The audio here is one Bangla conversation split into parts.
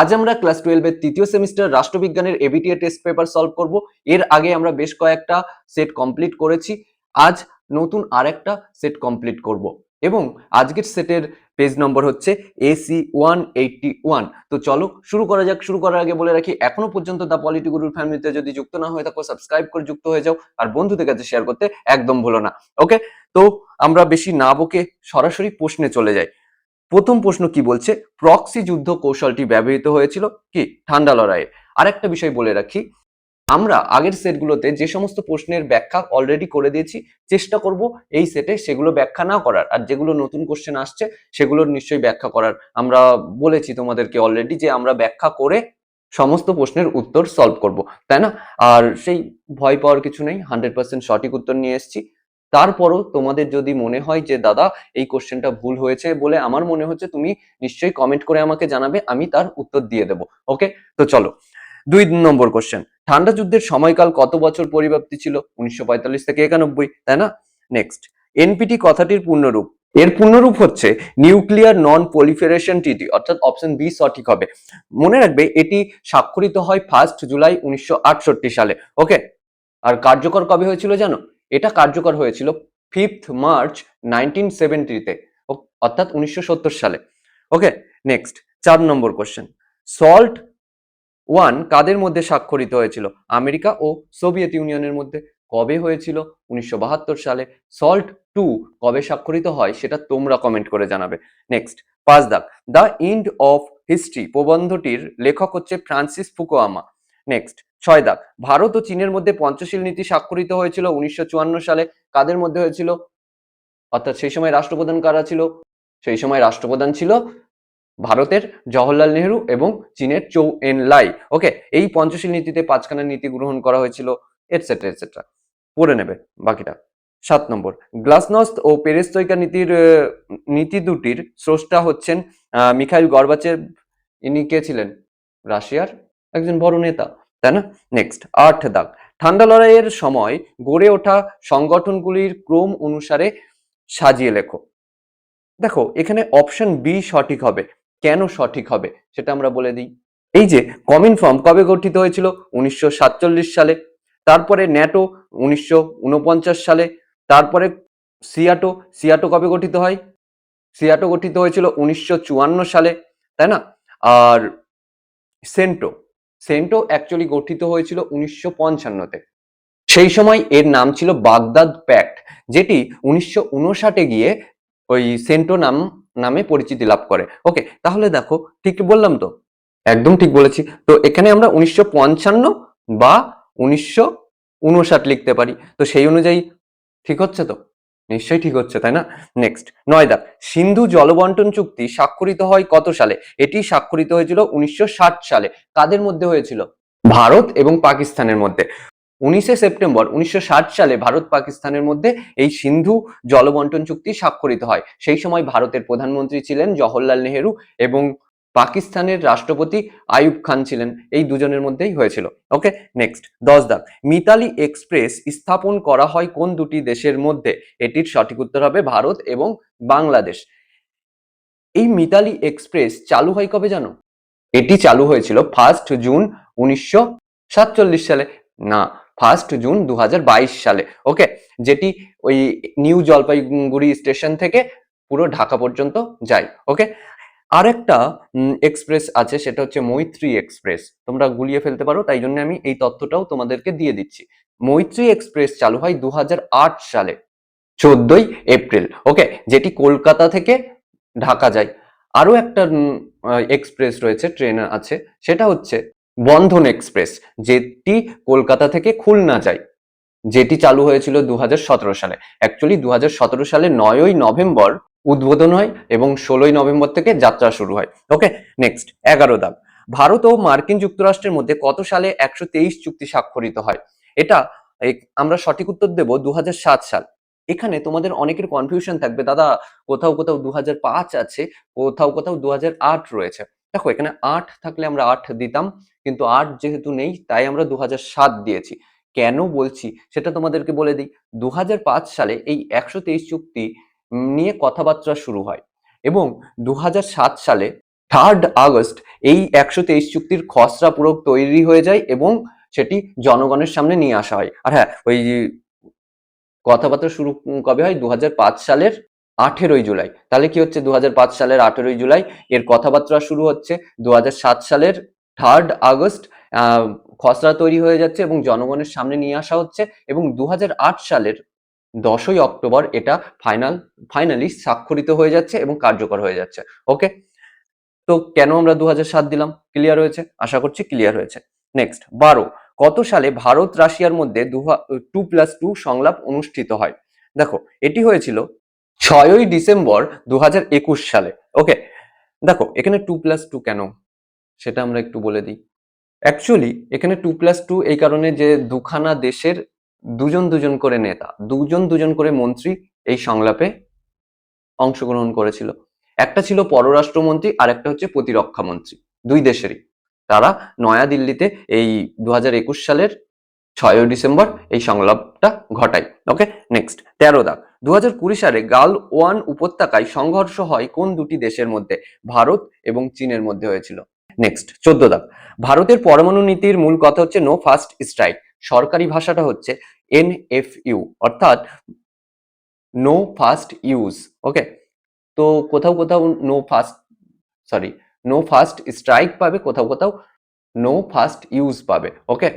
আজ আমরা ক্লাস 12 এর তৃতীয় সেমিস্টার রাষ্ট্রবিজ্ঞানের এবিটিএ টেস্ট পেপার সলভ করব। এর আগে আমরা বেশ কয়েকটা সেট কমপ্লিট করেছি। আজ নতুন আরেকটা সেট কমপ্লিট করব এবং আজকের সেটের পেজ নম্বর হচ্ছে AC 181। তো চলো শুরু করা যাক। শুরু করার আগে বলে রাখি, এখনো পর্যন্ত দ্য পলিটি গুরুর ফ্যামিলিতে যদি যুক্ত না হয়ে থাকো সাবস্ক্রাইব করে যুক্ত হয়ে যাও, আর বন্ধুদের কাছে শেয়ার করতে একদম ভুলো না। ওকে, তো আমরা বেশি না বকে সরাসরি প্রশ্নে চলে যাই। প্রথম প্রশ্ন কি বলছে, প্রক্সি যুদ্ধ কৌশলটি ব্যবহৃত হয়েছিল কি ঠান্ডা লড়াইয়ে। আরেকটা বিষয় বলে রাখি, আমরা আগের সেটগুলোতে যে সমস্ত প্রশ্নের ব্যাখ্যা অলরেডি করে দিয়েছি, চেষ্টা করব এই সেটে সেগুলো ব্যাখ্যা না করার, আর যেগুলো নতুন কোশ্চেন আসছে সেগুলোর নিশ্চয়ই ব্যাখ্যা করার। আমরা বলেছি তোমাদেরকে অলরেডি যে আমরা ব্যাখ্যা করে সমস্ত প্রশ্নের উত্তর সলভ করব, তাই না? আর সেই ভয় পাওয়ার কিছু নেই, 100% সঠিক উত্তর নিয়ে এসেছি। তারপরও তোমাদের যদি মনে হয় যে দাদা এই কোশ্চেনটা ভুল হয়েছে বলে আমার মনে হচ্ছে, তুমি নিশ্চয়ই কমেন্ট করে আমাকে জানাবে, আমি তার উত্তর দিয়ে দেবো। ওকে, তো চলো 2 নম্বর কোশ্চেন। ঠান্ডা যুদ্ধের সময়কাল কত বছর পরিব্যাপ্তি ছিল? 1945 থেকে 91, তাই না? নেক্সট, এনপিটি কথাটির পূর্ণরূপ। এর পূর্ণরূপ হচ্ছে নিউক্লিয়ার নন পলিফারেশন ট্রিটি, অর্থাৎ অপশন বি সঠিক হবে। মনে রাখবে এটি স্বাক্ষরিত হয় 1 জুলাই 1968 সালে। ওকে, আর কার্যকর কবে হয়েছিল জানো? এটা কার্যকর হয়েছিল 5 মার্চ 1970-তে, অর্থাৎ 1970 সালে। ওকে, নেক্সট 4 নম্বর কোশ্চেন। সল্ট 1 কাদের মধ্যে স্বাক্ষরিত হয়েছিল? আমেরিকা ও সোভিয়েত ইউনিয়নের মধ্যে। কবে হয়েছিল? 1972 সালে। সল্ট 2 কবে স্বাক্ষরিত হয় সেটা তোমরা কমেন্ট করে জানাবে। নেক্সট, 5 দাগ, দ্য এন্ড অফ হিস্ট্রি প্রবন্ধটির লেখক হচ্ছে ফ্রান্সিস ফুকুয়ামা। নেক্সট, 6 দাগ, ভারত ও চীনের মধ্যে পঞ্চশীল নীতি স্বাক্ষরিত হয়েছিল 1954 সালে। কাদের মধ্যে হয়েছিল? অর্থাৎ সেই সময় রাষ্ট্রপ্রধান কারা ছিল? সেই সময় রাষ্ট্রপ্রধান ছিল ভারতের জওহরলাল নেহরু এবং চীনের চৌ এন লাই। ওকে, এই পঞ্চশীল নীতিতে 5খানা নীতি গ্রহণ করা হয়েছিল, এটসেট্রা এটসেট্রা। পড়ে নেবে বাকিটা। 7 নম্বর, গ্লাসনস্ত ও পেরেস্ত্রয়িকা নীতি দুটির স্রষ্টা হচ্ছেন মিখাইল গর্বাচেভ। ইনি কে ছিলেন? রাশিয়ার একজন বড় নেতা, তাই না? নেক্সট, 8 দাগ, ঠান্ডা লড়াইয়ের সময় গড়ে ওঠা সংগঠনগুলির ক্রম অনুসারে সাজিয়ে লেখো। দেখো এখানে অপশন বি সঠিক হবে। কেন সঠিক হবে সেটা আমরা বলে দিই। এই যে কমিনফর্ম কবে গঠিত হয়েছিল? 1947 সালে। তারপরে ন্যাটো 1949 সালে। তারপরে সিয়াটো, সিয়াটো কবে গঠিত হয়? সিয়াটো গঠিত হয়েছিল 1954 সালে, তাই না? আর সেন্টো, সেন্টো অ্যাকচুয়ালি গঠিত হয়েছিল 1955-তে। সেই সময় এর নাম ছিল বাগদাদ প্যাক্ট, যেটি 1959-এ গিয়ে ওই সেন্টো নামে পরিচিতি লাভ করে। ওকে, তাহলে দেখো ঠিক বললাম তো? একদম ঠিক বলেছি। তো এখানে আমরা 1955 বা 1959 লিখতে পারি। তো সেই অনুযায়ী ঠিক হচ্ছে তো? নিশ্চয়ই ঠিক হচ্ছে, তাই না? নেক্সট, 9 দাগ, সিন্ধু জলবন্টন চুক্তি স্বাক্ষরিত হয় কত সালে? এটি স্বাক্ষরিত হয়েছিল 1960 সালে। কাদের মধ্যে হয়েছিল? ভারত এবং পাকিস্তানের মধ্যে। 19শে সেপ্টেম্বর 1960 সালে ভারত পাকিস্তানের মধ্যে এই সিন্ধু জলবন্টন চুক্তি স্বাক্ষরিত হয়। সেই সময় ভারতের প্রধানমন্ত্রী ছিলেন জওহরলাল নেহেরু এবং পাকিস্তানের রাষ্ট্রপতি আইয়ুব খান ছিলেন। এই দুজনের মধ্যেই হয়েছিল। ওকে, নেক্সট, 10 দাগ, মিতালি এক্সপ্রেস স্থাপন করা হয় কোন দুটি দেশের মধ্যে? এটির সঠিক উত্তর হবে ভারত এবং বাংলাদেশ। এই মিতালি এক্সপ্রেস চালু হয় কবে জানো? এটি চালু হয়েছিল 1 জুন 1947 সালে। না, 1 জুন 2022 সালে। ওকে, যেটি ওই নিউ জলপাইগুড়ি স্টেশন থেকে পুরো ঢাকা পর্যন্ত যায়। ওকে, আরেকটা এক্সপ্রেস আছে, সেটা হচ্ছে মৈত্রী এক্সপ্রেস। তোমরা গুলিয়ে ফেলতে পারো, তাই জন্য আমি এই তথ্যটাও তোমাদেরকে দিয়ে দিচ্ছি। মৈত্রী এক্সপ্রেস চালু হয় 2008 সালে 14 এপ্রিল। ওকে, যেটি কলকাতা থেকে ঢাকা যায়। আরো একটা এক্সপ্রেস রয়েছে, ট্রেন আছে, সেটা হচ্ছে বন্ধন এক্সপ্রেস, যেটি কলকাতা থেকে খুলনা যায়, যেটি চালু হয়েছিল 2017 সালে। অ্যাকচুয়ালি 2017 সালে 9ই নভেম্বর উদ্বোধন হয় এবং 16ই নভেম্বর থেকে যাত্রা শুরু হয়। ওকে, নেক্সট, 11 দাগ, ভারত ও মার্কিন যুক্তরাষ্ট্রের মধ্যে কত সালে 123 চুক্তি স্বাক্ষরিত হয়? এটা আমরা সঠিক উত্তর দেব 2007 সাল। এখানে তোমাদের অনেকের কনফিউশন থাকবে, দাদা কোথাও কোথাও 2005 আছে, কোথাও কোথাও 2008 রয়েছে। দেখো এখানে 8 থাকলে আমরা 8 দিতাম, কিন্তু 8 যেহেতু নেই তাই আমরা 2007 দিয়েছি। কেন বলছি সেটা তোমাদেরকে বলে দিই। 2005 সালে এই 123 চুক্তি নিয়ে কথাবার্তা শুরু হয় এবং 2007 সালে আগস্ট এই 123 চুক্তির খসড়া পুরো তৈরি হয়ে যায় এবং সেটি জনগণের সামনে নিয়ে আসা হয়। আর হ্যাঁ, ওই কথাবার্তা শুরু কবে হয়? 2005 সালের 18ই জুলাই। তাহলে কি হচ্ছে 2005 সালের 18ই জুলাই, এর কথাবার্তা শুরু হচ্ছে 2007 সালের আগস্ট, খসড়া তৈরি হয়ে যাচ্ছে এবং জনগণের সামনে নিয়ে আসা হচ্ছে এবং 2008 সালের 10ই অক্টোবর এটা ফাইনালি স্বাক্ষরিত হয়ে যাচ্ছে এবং কার্যকর হয়ে যাচ্ছে। ওকে, তো কেন আমরা 2007 দিলাম? ক্লিয়ার হয়েছে? আশা করছি ক্লিয়ার হয়েছে। নেক্সট, 12 কত সালে ভারত রাশিয়ার মধ্যে 2+2 সংলাপ অনুষ্ঠিত হয়? দেখো, এটি হয়েছিল 6ই ডিসেম্বর 2021 সালে। ওকে, দেখো এখানে 2+2 কেন সেটা আমরা একটু বলে দিই। অ্যাকচুয়ালি এখানে 2+2 এই কারণে যে দুখানা দেশের দুজন করে নেতা, দুজন করে মন্ত্রী এই সংলাপে অংশগ্রহণ করেছিল। একটা ছিল পররাষ্ট্রমন্ত্রী আর একটা হচ্ছে প্রতিরক্ষা মন্ত্রী, দুই দেশেরই। তারা নয়াদিল্লিতে এই 2021 সালের 6ই ডিসেম্বর এই সংলাপটা ঘটায়। ওকে, নেক্সট 13 দাগ, 2020 সালে গালওয়ান উপত্যকায় সংঘর্ষ হয় কোন দুটি দেশের মধ্যে? ভারত এবং চীনের মধ্যে হয়েছিল। নেক্সট 14 দাগ, ভারতের পরমাণু নীতির মূল কথা হচ্ছে নো ফার্স্ট স্ট্রাইক, সরকারি ভাষাটা হচ্ছে NFU অর্থাৎ নো ফার্স্ট ইউজ। ওকে, তো কোথাও নো ফার্স্ট স্ট্রাইক পাবে, কোথাও নো ফার্স্ট ইউজ পাবে। ওকে,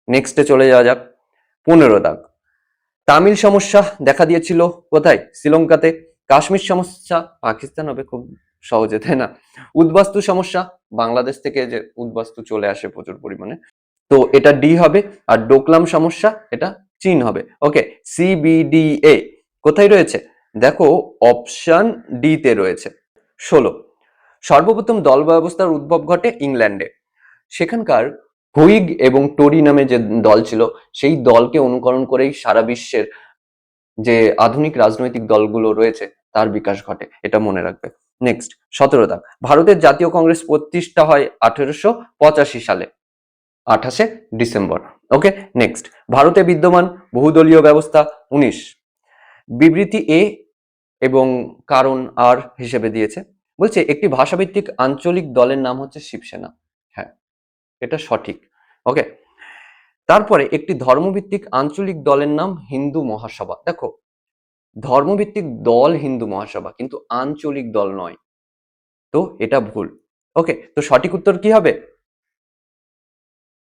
নেক্সটে চলে যাওয়া যাক। 15 দাগ, তামিল সমস্যা দেখা দিয়েছিল কোথায়? শ্রীলঙ্কাতে। কাশ্মীর সমস্যা পাকিস্তান হবে খুব সহজে, তাই না? উদ্বাস্তু সমস্যা বাংলাদেশ থেকে যে উদ্বাস্তু চলে আসে প্রচুর পরিমাণে, তো এটা ডি হবে। আর ডোকলাম সমস্যা এটা চীন হবে। ওকে, CBDA কোথায় রয়েছে? দেখো অপশন ডি তে রয়েছে। 16, সর্বপ্রথম দল ব্যবস্থার উদ্ভব ঘটে ইংল্যান্ডে। সেখানকার হুইগ এবং টোরি নামে যে দল ছিল সেই দলকে অনুকরণ করেই সারা বিশ্বের যে আধুনিক রাজনৈতিক দলগুলো রয়েছে তার বিকাশ ঘটে, এটা মনে রাখবে। নেক্সট 17 দাগ, ভারতের জাতীয় কংগ্রেস প্রতিষ্ঠা হয় 1885 সালে 28শে ডিসেম্বর। ওকে, নেক্সট, ভারতে বিদ্যমান বহুদলীয় ব্যবস্থা 19। বিবৃতি এ এবং কারণ আর হিসেবে দিয়েছে, বলছে একটি ভাষাভিত্তিক আঞ্চলিক দলের নাম হচ্ছে শিবসেনা। হ্যাঁ, এটা সঠিক। ওকে, তারপরে একটি ধর্মভিত্তিক আঞ্চলিক দলের নাম হিন্দু মহাসভা। দেখো, ধর্মভিত্তিক দল হিন্দু মহাসভা, কিন্তু আঞ্চলিক দল নয়, তো এটা ভুল। ওকে, তো সঠিক উত্তর কি হবে?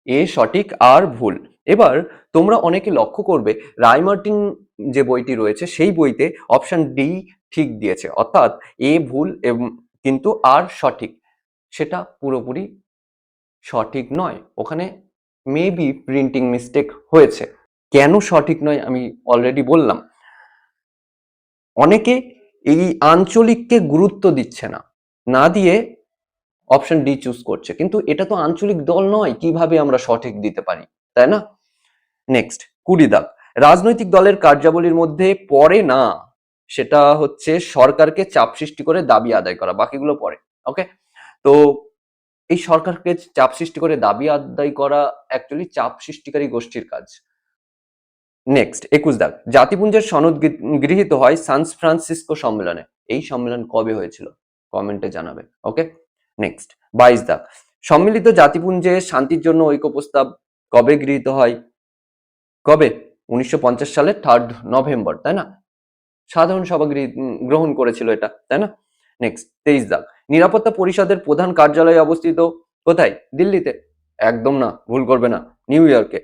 এ সঠিক আর ভুল। এবার তোমরা অনেকে লক্ষ্য করবে রায়মার্টিন যে বইটি রয়েছে সেই বইতে অপশন ডি ঠিক দিয়েছে, অর্থাৎ এ ভুল এবং কিন্তু আর সঠিক। সেটা পুরোপুরি সঠিক নয়, ওখানে মেবি প্রিন্টিং মিস্টেক হয়েছে। কেন সঠিক নয় আমি অলরেডি বললাম। অনেকে এই আঞ্চলিককে গুরুত্ব দিচ্ছে না, না দিয়ে অপশন ডি চুজ করছে, কিন্তু এটা তো আঞ্চলিক দল নয়, কিভাবে আমরা সঠিক দিতে পারি, তাই না? নেক্সট 20 দাগ, রাজনৈতিক দলের কার্যাবলীর মধ্যে পড়ে না, সেটা হচ্ছে সরকারকে চাপ সৃষ্টি করে দাবি আদায় করা, বাকিগুলো পড়ে। ওকে, তো এই সরকারকে চাপ সৃষ্টি করে দাবি আদায় করা অ্যাকচুয়ালি চাপ সৃষ্টিকারী গোষ্ঠীর কাজ। নেক্সট 21 দাগ, জাতিপুঞ্জের সনদ গৃহীত হয় সান ফ্রান্সিসকো সম্মেলনে। এই সম্মেলন কবে হয়েছিল? কমেন্টে জানাবে। ওকে, নেক্সট 22 দাগ, সম্মিলিত জাতিপুঞ্জে শান্তির জন্য ঐক্য প্রস্তাব কবে গৃহীত হয়? কবে? 1950 সালের 3 নভেম্বর, তাই না? সাধারণ সভা গ্রহণ করেছিল এটা, তাই না? নেক্সট 23 দাগ, নিরাপত্তা পরিষদের প্রধান কার্যালয় অবস্থিত কোথায়? দিল্লিতে। একদম না, ভুল করবে না, নিউ ইয়র্কে।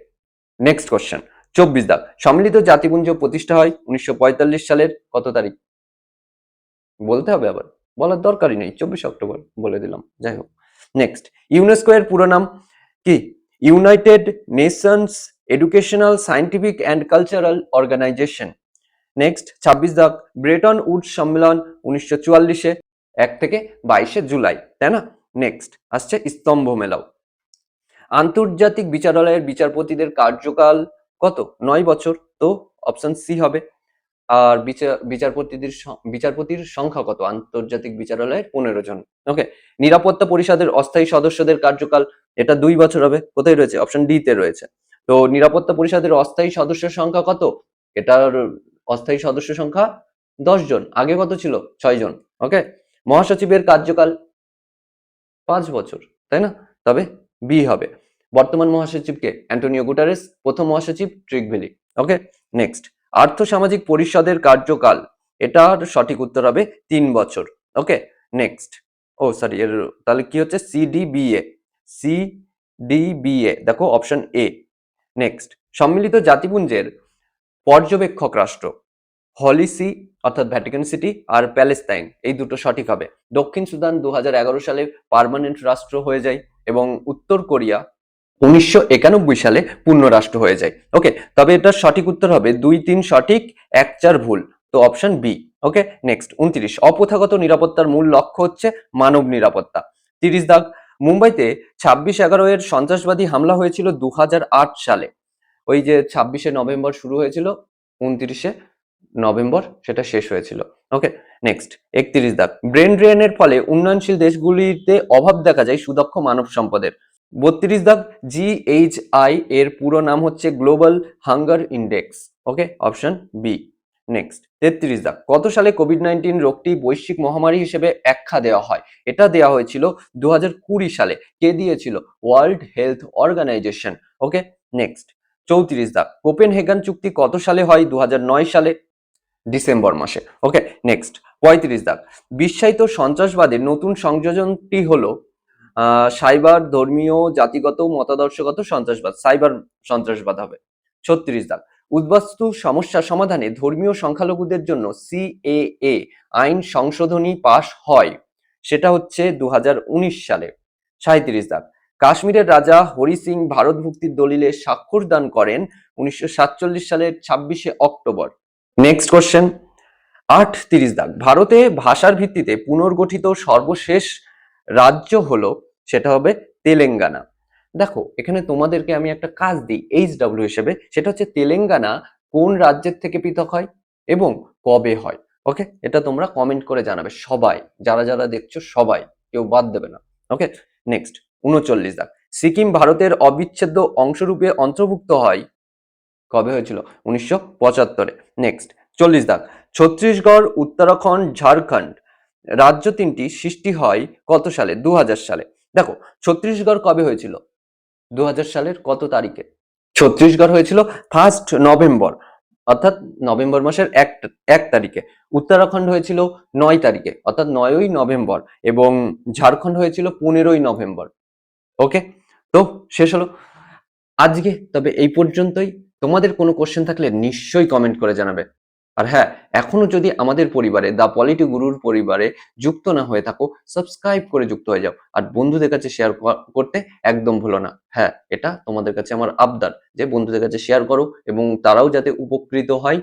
নেক্সট কোশ্চেন 24 দাগ, সম্মিলিত জাতিপুঞ্জ প্রতিষ্ঠা হয় 1945 সালের কত তারিখ? বলতে হবে আবার? বলার দরকারই নেই, 24 অক্টোবর বলে দিলাম, যাই হোক। নেক্সট, ইউনেস্কো এর পুরো নাম কি? United Nations Educational Scientific and Cultural Organization. Next 26 দাগ, ব্রেটন উডস সম্মেলন 1944-এ 1 থেকে 22শে জুলাই, তাই না? নেক্সট আসছে স্তম্ভ মেলাও। আন্তর্জাতিক বিচারালয়ের বিচারপতিদের কার্যকাল কত? 9 বছর, তো অপশন সি হবে। আর বিচারপতির সংখ্যা কত আন্তর্জাতিক বিচারালয়ের? 15 জন। ওকে, নিরাপত্তা পরিষদের অস্থায়ী সদস্যদের কার্যকাল এটা 2 বছর হবে, কোথায় রয়েছে? অপশন ডি তে রয়েছে। তো নিরাপত্তা পরিষদের অস্থায়ী সদস্যের সংখ্যা কত? এটার অস্থায়ী সদস্য সংখ্যা 10 জন, আগে কত ছিল? 6 জন। ওকে, মহাসচিবের কার্যকাল 5 বছর, তাই না? তবে বি হবে। বর্তমান মহাসচিবকে অ্যান্টোনিও গুটারেস, প্রথম মহাসচিব ট্রিগভেলি। ওকে, নেক্সট। আর্থসামাজিক পরিষদের কার্যকাল, এটার সঠিক উত্তর হবে 3 বছর। ওকে, নেক্সট। ও সরি, এর তাহলে কি হচ্ছে? সিডিবিএ। সিডিবিএ, দেখো অপশন এ। নেক্সট, সম্মিলিত জাতিপুঞ্জের পর্যবেক্ষক রাষ্ট্র, হলি সি অর্থাৎ ভ্যাটিকান সিটি আর প্যালেস্তাইন, এই দুটো সঠিক হবে। দক্ষিণ সুদান 2011 সালে পার্মানেন্ট রাষ্ট্র হয়ে যায় এবং উত্তর কোরিয়া 1991 সালে পূর্ণ রাষ্ট্র হয়ে যায়। ওকে, তবে এটার সঠিক উত্তর হবে 2, 3 সঠিক, 1, 4 ভুল। তো অপশন বি। ওকে, নেক্সট। 29, অপ্রথাগত নিরাপত্তার মূল লক্ষ্য হচ্ছে মানব নিরাপত্তা। 30 দাগ, মুম্বাইতে 26/11 এর সন্ত্রাসবাদী হামলা হয়েছিল 2008 সালে। ওই যে 26শে নভেম্বর শুরু হয়েছিল, 29শে নভেম্বর সেটা শেষ হয়েছিল। ওকে, নেক্সট। 31 দাগ, ব্রেন ড্রেনের ফলে উন্নয়নশীল দেশগুলিতে অভাব দেখা যায় সুদক্ষ মানব সম্পদের। 32 দাগ, GHI এর পুরো নাম হচ্ছে গ্লোবাল হাঙ্গার ইন্ডেক্স। ওকে, অপশন বি। নেক্সট, 33 দাগ, কত সালে কোভিড-19 রোগটি বৈশ্বিক মহামারী হিসেবে আখ্যা দেওয়া হয়? এটা দেওয়া হয়েছিল 2020 সালে। কে দিয়েছিল? World health organisation. Okay, next. 34 দাগ, কোপেনহেগান চুক্তি কত সালে হয়? 2009 সালে, ডিসেম্বর মাসে। ওকে, নেক্সট। 35 দাগ, বিশ্বায়িত সন্ত্রাসবাদের নতুন সংযোজনটি হলো সাইবার, ধর্মীয়, জাতিগত, মতাদর্শগত সন্ত্রাসবাদ। সাইবার সন্ত্রাসবাদ হবে। 36 দাগ, উদ্বাস্তু সমস্যা সমাধানে ধর্মীয় সংখ্যালঘুদের জন্য CAA আইন সংশোধনী পাশ হয়, সেটা হচ্ছে 2019 সালে। 37 দাগ, কাশ্মীরের রাজা হরি সিং ভারত মুক্তির দলিলে স্বাক্ষর দান করেন 1947 সালের 26শে অক্টোবর। Next question. 38 দাগ, ভারতে ভাষার ভিত্তিতে পুনর্গঠিত সর্বশেষ রাজ্য হলো, সেটা হবে তেলেঙ্গানা। দেখো, এখানে তোমাদেরকে আমি একটা কাজ দিই HW হিসেবে, সেটা হচ্ছে তেলেঙ্গানা কোন রাজ্যের থেকে পৃথক হয় এবং কবে হয়। ওকে, এটা তোমরা কমেন্ট করে জানাবে, সবাই, যারা যারা দেখছো সবাই, কেউ বাদ দেবে না। ওকে, নেক্সট। 39 দাগ, সিকিম ভারতের অবিচ্ছেদ্য অংশরূপে অন্তর্ভুক্ত হয়, কবে হয়েছিল? 1975-এ। নেক্সট। 40 দাগ, ছত্তিশগড়, উত্তরাখণ্ড, ঝাড়খণ্ড রাজ্য তিনটি সৃষ্টি হয় কত সালে? 2000 সালে। দেখো, ছত্তিশগড় কবে হয়েছিল? 2000 সালের কত তারিখে? ছত্তিশগড় হয়েছিল 1 নভেম্বর, অর্থাৎ নভেম্বর মাসের 1 তারিখে। উত্তরাখণ্ড হয়েছিল 9 তারিখে, অর্থাৎ 9ই নভেম্বর, এবং ঝাড়খণ্ড হয়েছিল 15ই নভেম্বর। ওকে, তো শেষ হলো আজকে। তবে এই পর্যন্তই। তোমাদের কোনো কোশ্চেন থাকলে নিশ্চয়ই কমেন্ট করে জানাবে। আর হ্যাঁ, এখনো যদি আমাদের পরিবারে দা পলিটি গুরুর পরিবারে যুক্ত না হয়ে থাকো, সাবস্ক্রাইব করে যুক্ত হয়ে যাও আর বন্ধুদের কাছে শেয়ার করতে একদম ভুলো না। হ্যাঁ, এটা তোমাদের কাছে আমার আবদার যে বন্ধুদের কাছে শেয়ার করো এবং তারাও যাতে উপকৃত হয়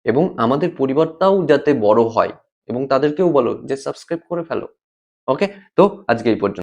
এবং আমাদের পরিবারটাও যাতে বড় হয়, এবং তাদেরকেও বলো যে সাবস্ক্রাইব করে ফেলো। ওকে, তো আজকে এই পর্যন্ত।